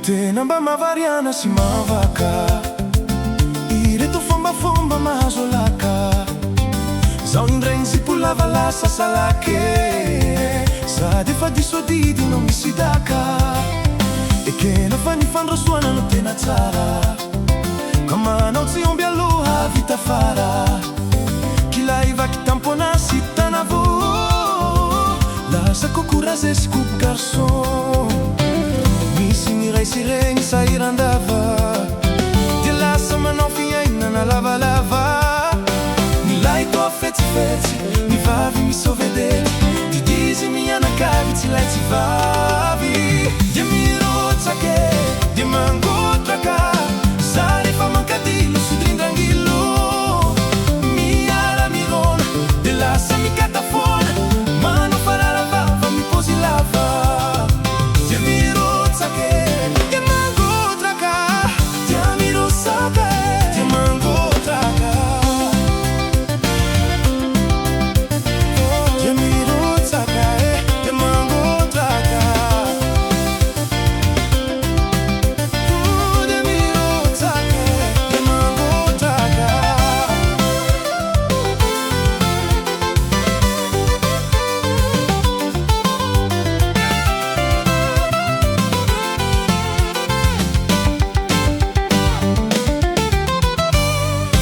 Tena mba mavariana sy mavaka, ireto fombafomba mahazo laka. Zaho indregny zipo lava lasa salake, sady efa diso didy no misy daka. Ekena fa ny fandrosoana no tena tsara, ka manao tsy omby aloha vita fara. Kila ivaky tampona sy tanavo, lasa kokoraze sy coupe garçon. Misy ny ray sy regny sahirandava, dia lasa manao fiainana lavalava. Nilay toa fetsifetsy, ny vavy misovedely, didizy mianakavy tsy lay tsy vavy. Dia mirotsake, dia mangotraka, za rehefa mankadilo sodrindrangilo. Miala mirona, dia lasa mikatafona, manao fararavava mipozy lava. Dia mirotsake, dia mangotraka, dia mirotsaka, dia mangotraka. Dia mirotsaka, dia mangotraka. Dia mirotsaka, dia mangotraka.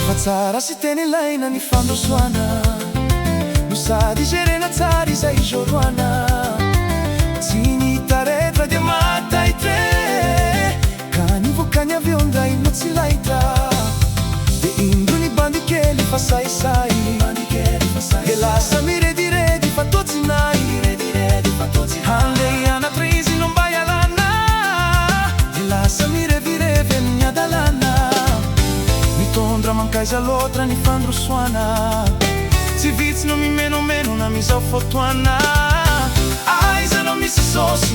Fa tsara sy teny ilaina ny fandrosoana, no sady jerena tsara izay izoroana. Tsy nitaretra dia mataitre, ka nivokany avy eo andraino tsy lahita. Dia indro ny bandy kely fa saisay, dia lasa mirediredy fa toatsinay. Handeha anaty izy no mba ialana, dia lasa mirevirevy amin'ny adalana. Mitondra mankaiza loatra ny fandrosoana, tsy vitsy no mimenomeno na mizao fotoana. Aiza no misy sosy,